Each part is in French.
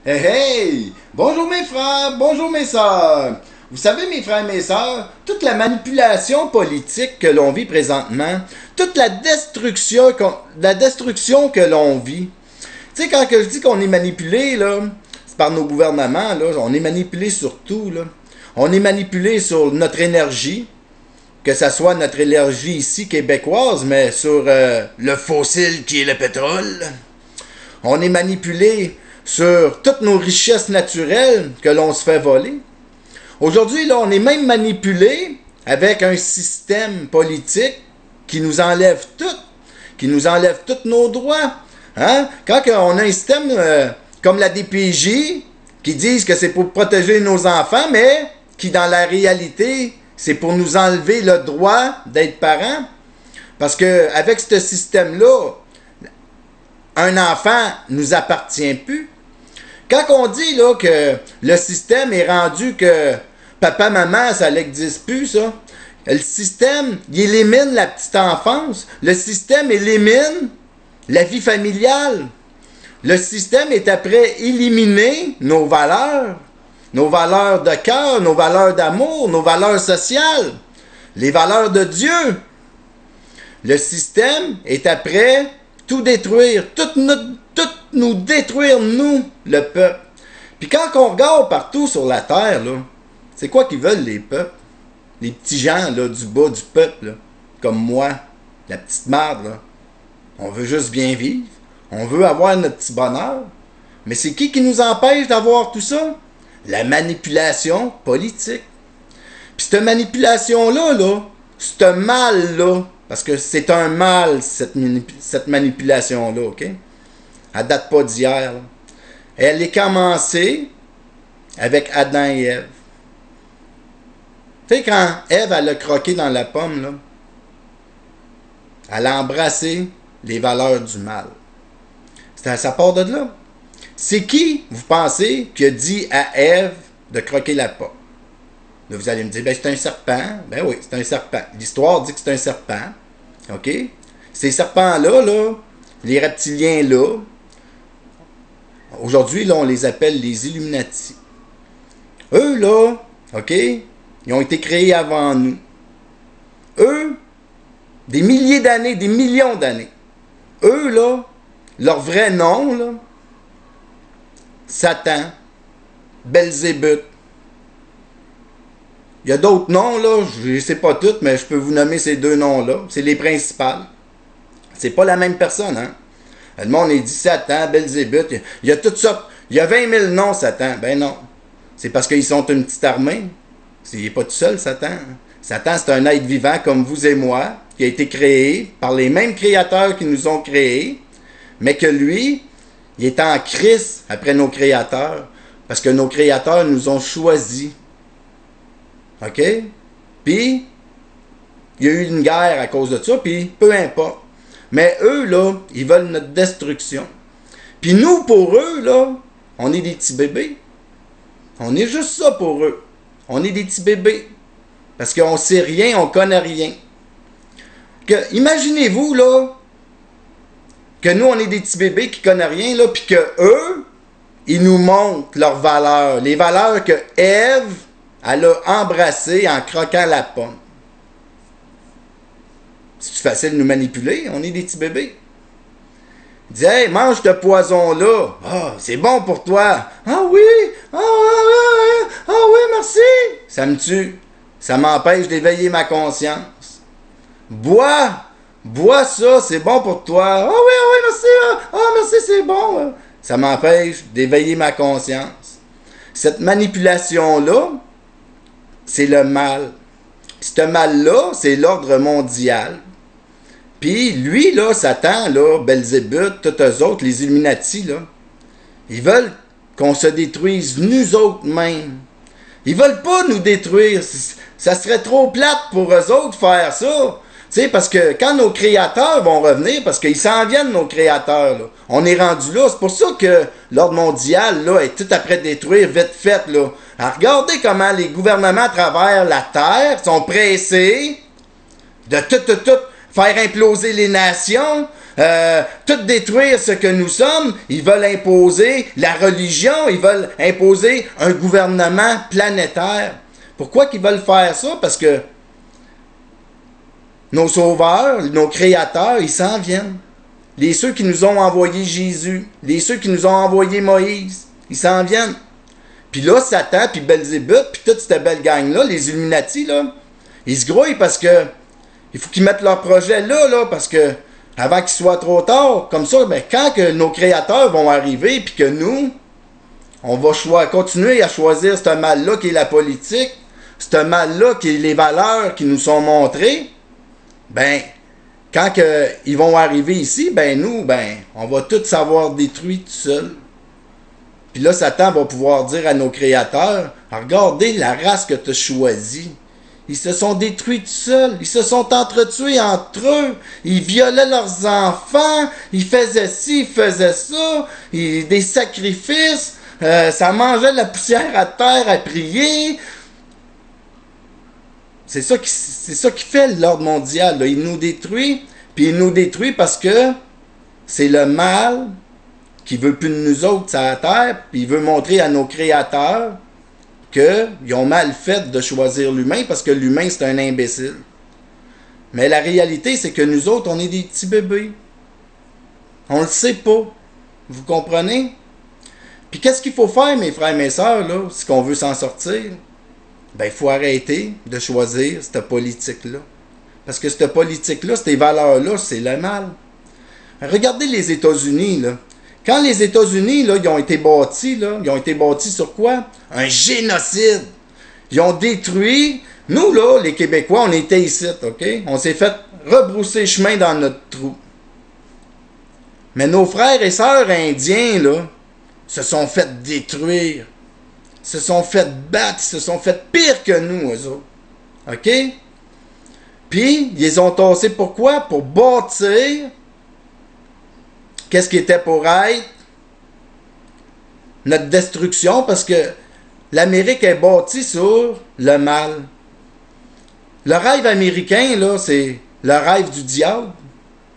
Hey, hey! Bonjour mes frères, bonjour mes sœurs! Vous savez, mes frères et mes sœurs, toute la manipulation politique que l'on vit présentement, toute la destruction que l'on vit. Tu sais, quand que je dis qu'on est manipulé, là, c'est par nos gouvernements, là, on est manipulé sur tout, là. On est manipulé sur notre énergie, que ce soit notre énergie ici québécoise, mais sur le fossile qui est le pétrole. On est manipulé sur toutes nos richesses naturelles que l'on se fait voler. Aujourd'hui, là, on est même manipulé avec un système politique qui nous enlève tout, qui nous enlève tous nos droits. Hein? Quand on a un système comme la DPJ qui disent que c'est pour protéger nos enfants, mais qui dans la réalité, c'est pour nous enlever le droit d'être parents. Parce que avec ce système-là, un enfant nous appartient plus. Quand on dit là que le système est rendu que papa, maman, ça n'existe plus, ça. Le système, il élimine la petite enfance. Le système élimine la vie familiale. Le système est après éliminer nos valeurs de cœur, nos valeurs d'amour, nos valeurs sociales, les valeurs de Dieu. Le système est après tout détruire, tout nous détruire, nous, le peuple. Puis quand on regarde partout sur la terre, là, c'est quoi qu'ils veulent les peuples? Les petits gens là, du bas du peuple, là, comme moi, la petite marde, là. On veut juste bien vivre. On veut avoir notre petit bonheur. Mais c'est qui nous empêche d'avoir tout ça? La manipulation politique. Puis cette manipulation-là, là, ce mal-là, parce que c'est un mal, cette manipulation-là, OK? Elle date pas d'hier. Là. Elle est commencée avec Adam et Ève. Tu sais, quand Ève, elle a croqué dans la pomme, là, elle a embrassé les valeurs du mal. Ça part de là. C'est qui, vous pensez, qui a dit à Ève de croquer la pomme? Là, vous allez me dire, ben c'est un serpent. Ben oui, c'est un serpent. L'histoire dit que c'est un serpent. OK? Ces serpents-là, là, les reptiliens-là, aujourd'hui, là, on les appelle les Illuminati. Eux, là, OK, ils ont été créés avant nous. Eux, des milliers d'années, des millions d'années. Eux, là, leur vrai nom, là, Satan, Belzébuth. Il y a d'autres noms, là, je ne sais pas toutes, mais je peux vous nommer ces deux noms-là. C'est les principales. C'est pas la même personne, hein. Le monde est dit Satan, Belzébuth, il y a toutes sortes. Il y a 20 000 noms, Satan. Ben non. C'est parce qu'ils sont une petite armée. Il n'est pas tout seul, Satan. Satan, c'est un être vivant comme vous et moi, qui a été créé par les mêmes créateurs qui nous ont créés, mais que lui, il est en crise après nos créateurs, parce que nos créateurs nous ont choisis. OK? Puis, il y a eu une guerre à cause de ça, puis peu importe. Mais eux, là, ils veulent notre destruction. Puis nous, pour eux, là, on est des petits bébés. On est juste ça pour eux. On est des petits bébés. Parce qu'on sait rien, on connaît rien. Imaginez-vous, là, que nous, on est des petits bébés qui connaissent rien, là, puis que eux, ils nous montrent leurs valeurs. Les valeurs que Ève, elle a embrassées en croquant la pomme. C'est facile de nous manipuler, on est des petits bébés. Il dit, hey, mange ce poison-là. Ah, c'est bon pour toi. Ah oui, oui, merci. Ça me tue. Ça m'empêche d'éveiller ma conscience. Bois ça, c'est bon pour toi. Ah oui, merci. Ah, merci, c'est bon. Ça m'empêche d'éveiller ma conscience. Cette manipulation-là, c'est le mal. Ce mal-là, c'est l'ordre mondial. Puis lui, là, Satan, là, Belzébuth, tous eux autres, les Illuminati, là, ils veulent qu'on se détruise nous autres mêmes. Ils veulent pas nous détruire. Ça serait trop plate pour eux autres faire ça. Tu sais, parce que quand nos créateurs vont revenir, parce qu'ils s'en viennent, nos créateurs, là, on est rendu là. C'est pour ça que l'ordre mondial, là, est tout après détruire, vite fait, là. Alors, regardez comment les gouvernements à travers la Terre sont pressés de tout faire imploser les nations. tout détruire ce que nous sommes. Ils veulent imposer la religion, ils veulent imposer un gouvernement planétaire. Pourquoi qu'ils veulent faire ça? Parce que nos sauveurs, nos créateurs, ils s'en viennent. Ceux qui nous ont envoyé Jésus, ceux qui nous ont envoyé Moïse, ils s'en viennent. Puis là, Satan, puis Belzébuth, puis toute cette belle gang-là, les Illuminati, là, ils se grouillent parce que il faut qu'ils mettent leur projet là, parce que avant qu'il soit trop tard, comme ça, ben, quand que nos créateurs vont arriver, puis que nous, on va continuer à choisir ce mal-là qui est la politique, ce mal-là qui est les valeurs qui nous sont montrées, ben, quand que ils vont arriver ici, ben nous, ben, on va tout savoir détruit tout seul. Puis là, Satan va pouvoir dire à nos créateurs, regardez la race que tu as choisie. Ils se sont détruits tout seuls. Ils se sont entretués entre eux. Ils violaient leurs enfants. Ils faisaient ci, ils faisaient ça. Des sacrifices. Ça mangeait de la poussière à terre à prier. C'est ça qui fait l'ordre mondial, là. Il nous détruit. Puis il nous détruit parce que c'est le mal qui veut plus de nous autres sur la terre. Puis il veut montrer à nos créateurs qu'ils ont mal fait de choisir l'humain parce que l'humain, c'est un imbécile. Mais la réalité, c'est que nous autres, on est des petits bébés. On le sait pas. Vous comprenez? Puis qu'est-ce qu'il faut faire, mes frères et mes sœurs, là, si on veut s'en sortir? Ben, il faut arrêter de choisir cette politique-là. Parce que cette politique-là, ces valeurs-là, c'est le mal. Regardez les États-Unis, là. Quand les États-Unis, là, ils ont été bâtis sur quoi? Un génocide. Ils ont détruit. Nous, là, les Québécois, on était ici, OK? On s'est fait rebrousser chemin dans notre trou. Mais nos frères et sœurs indiens, là, se sont fait détruire. Se sont fait battre, se sont fait pire que nous, eux autres. OK? Puis, ils les ont tassés pourquoi? Pour bâtir. Qu'est-ce qui était pour être? Notre destruction, parce que l'Amérique est bâtie sur le mal. Le rêve américain, là, c'est le rêve du diable.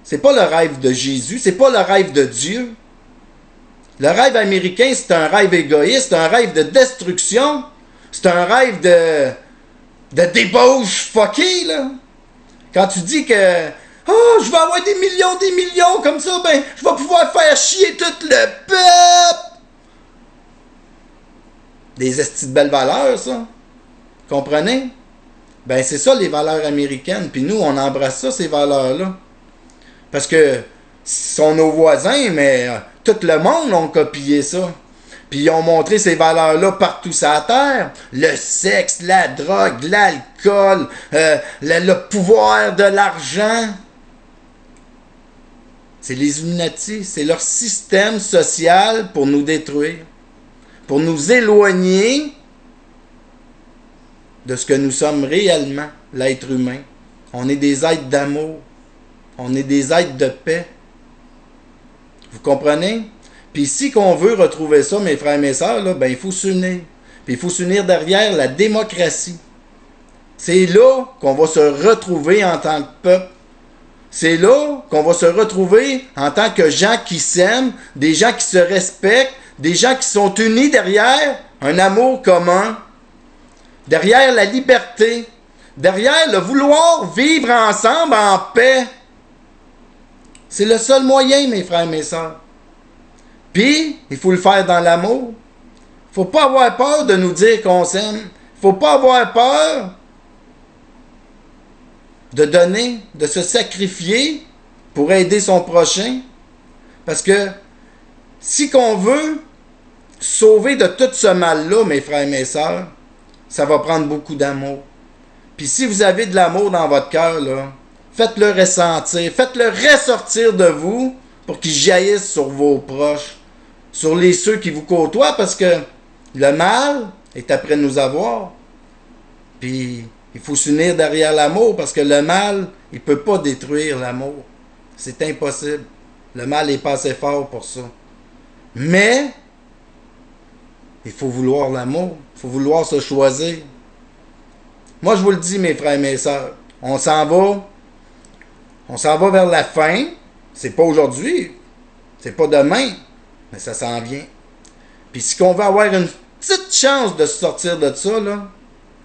C'est pas le rêve de Jésus, c'est pas le rêve de Dieu. Le rêve américain, c'est un rêve égoïste, c'est un rêve de destruction, c'est un rêve de débauche fuckée, là. Quand tu dis que oh, je vais avoir des millions, comme ça, ben, je vais pouvoir faire chier tout le peuple. Des estis de belles valeurs, ça. Comprenez? Ben, c'est ça, les valeurs américaines. Puis nous, on embrasse ça, ces valeurs-là. Parce que, sont nos voisins, mais tout le monde a copié ça. Puis ils ont montré ces valeurs-là partout sur la terre. Le sexe, la drogue, l'alcool, le pouvoir de l'argent. C'est les Illuminati, c'est leur système social pour nous détruire, pour nous éloigner de ce que nous sommes réellement, l'être humain. On est des êtres d'amour, on est des êtres de paix. Vous comprenez? Puis si qu'on veut retrouver ça, mes frères et mes sœurs, là, ben, il faut s'unir. Puis il faut s'unir derrière la démocratie. C'est là qu'on va se retrouver en tant que peuple. C'est là qu'on va se retrouver en tant que gens qui s'aiment, des gens qui se respectent, des gens qui sont unis derrière un amour commun, derrière la liberté, derrière le vouloir vivre ensemble en paix. C'est le seul moyen, mes frères et mes sœurs. Puis, il faut le faire dans l'amour. Il ne faut pas avoir peur de nous dire qu'on s'aime. Il ne faut pas avoir peur de donner, de se sacrifier pour aider son prochain. Parce que si qu'on veut sauver de tout ce mal-là, mes frères et mes sœurs, ça va prendre beaucoup d'amour. Puis si vous avez de l'amour dans votre cœur, là, faites-le ressentir, faites-le ressortir de vous pour qu'il jaillisse sur vos proches, sur ceux qui vous côtoient, parce que le mal est après nous avoir. Puis il faut s'unir derrière l'amour, parce que le mal, il ne peut pas détruire l'amour. C'est impossible. Le mal est pas assez fort pour ça. Mais il faut vouloir l'amour. Il faut vouloir se choisir. Moi, je vous le dis, mes frères et mes sœurs, on s'en va vers la fin. C'est pas aujourd'hui, c'est pas demain, mais ça s'en vient. Puis si on veut avoir une petite chance de se sortir de ça, là,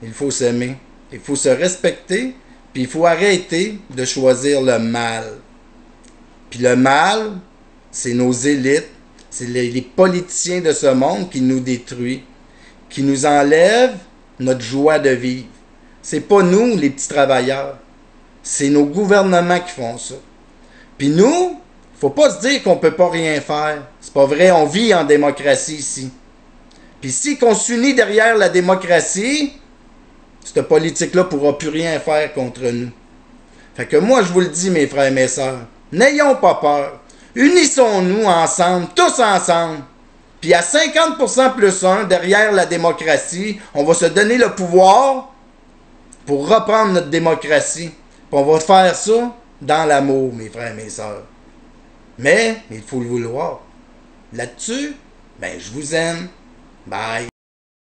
il faut s'aimer, il faut se respecter, puis il faut arrêter de choisir le mal. Puis le mal, c'est nos élites, c'est les politiciens de ce monde qui nous détruisent, qui nous enlèvent notre joie de vivre. C'est pas nous, les petits travailleurs. C'est nos gouvernements qui font ça. Puis nous, faut pas se dire qu'on peut pas rien faire. C'est pas vrai, on vit en démocratie ici. Puis si qu'on s'unit derrière la démocratie, cette politique-là pourra plus rien faire contre nous. Fait que moi, je vous le dis, mes frères et mes sœurs, n'ayons pas peur. Unissons-nous ensemble, tous ensemble. Puis à 50% plus 1, derrière la démocratie, on va se donner le pouvoir pour reprendre notre démocratie. Puis on va faire ça dans l'amour, mes frères et mes sœurs. Mais il faut le vouloir. Là-dessus, ben je vous aime. Bye.